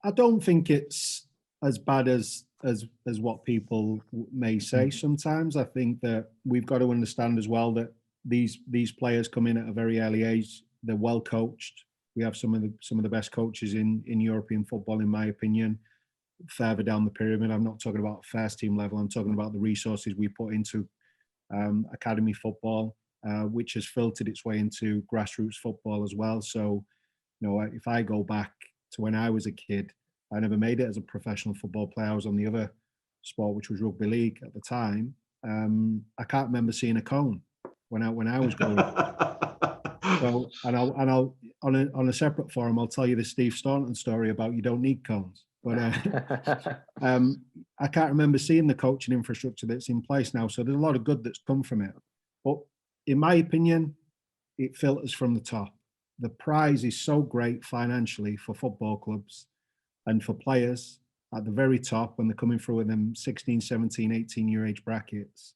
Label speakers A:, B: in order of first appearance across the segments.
A: I don't think it's as bad as what people may say. Sometimes I think that we've got to understand as well that these players come in at a very early age. They're well coached. We have some of the best coaches in European football, in my opinion. Further down the pyramid, I'm not talking about first team level. I'm talking about the resources we put into academy football, which has filtered its way into grassroots football as well. So, if I go back to when I was a kid, I never made it as a professional football player. I was on the other sport, which was rugby league at the time. I can't remember seeing a cone when I was growing up. So, and I'll on a separate forum, I'll tell you the Steve Staunton story about you don't need cones. But I can't remember seeing the coaching infrastructure that's in place now. So there's a lot of good that's come from it. But in my opinion, it filters from the top. The prize is so great financially for football clubs and for players at the very top when they're coming through in them 16, 17, 18-year age brackets,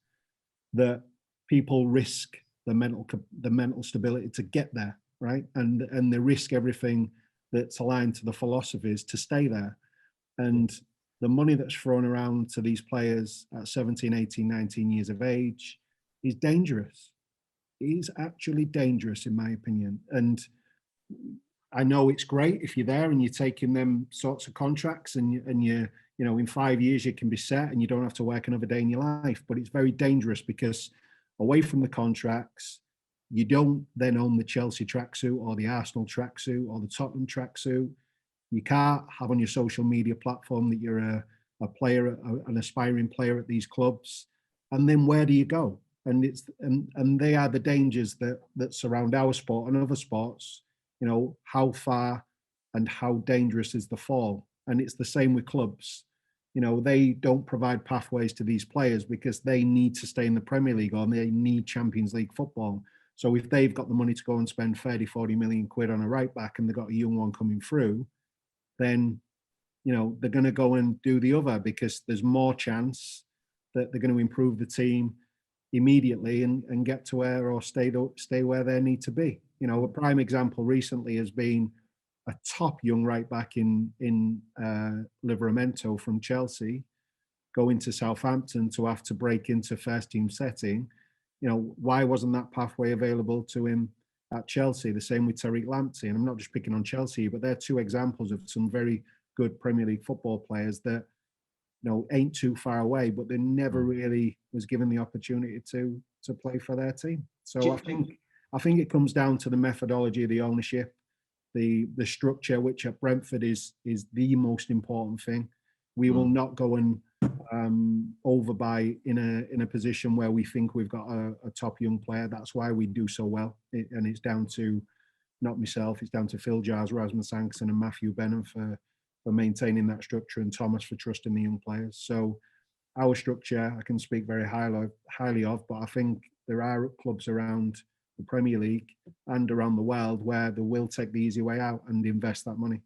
A: that people risk the mental stability to get there, right? And they risk everything that's aligned to the philosophies to stay there. And the money that's thrown around to these players at 17, 18, 19 years of age is dangerous. It is actually dangerous, in my opinion. And I know it's great if you're there and you're taking them sorts of contracts and you in 5 years you can be set and you don't have to work another day in your life. But it's very dangerous because away from the contracts, you don't then own the Chelsea tracksuit or the Arsenal tracksuit or the Tottenham tracksuit. You can't have on your social media platform that you're a player, an aspiring player at these clubs. And then where do you go? And and they are the dangers that surround our sport and other sports. How far and how dangerous is the fall? And it's the same with clubs. They don't provide pathways to these players because they need to stay in the Premier League or they need Champions League football. So if they've got the money to go and spend 30, 40 million quid on a right back and they've got a young one coming through, then, they're going to go and do the other because there's more chance that they're going to improve the team immediately and get to where or stay where they need to be. A prime example recently has been a top young right back in Livramento from Chelsea going to Southampton to have to break into first team setting. Why wasn't that pathway available to him at Chelsea? The same with Tariq Lamptey. And I'm not just picking on Chelsea, but they're two examples of some very good Premier League football players that ain't too far away, but they never really was given the opportunity to play for their team. So I think it comes down to the methodology of the ownership, the structure, which at Brentford is the most important thing. We will not go and overbuy in a position where we think we've got a top young player. That's why we do so well. And it's down to not myself, it's down to Phil Giles, Rasmus Ankerson and Matthew Benham for maintaining that structure and Thomas for trusting the young players. So our structure, I can speak very highly of, but I think there are clubs around the Premier League and around the world where they will take the easy way out and invest that money.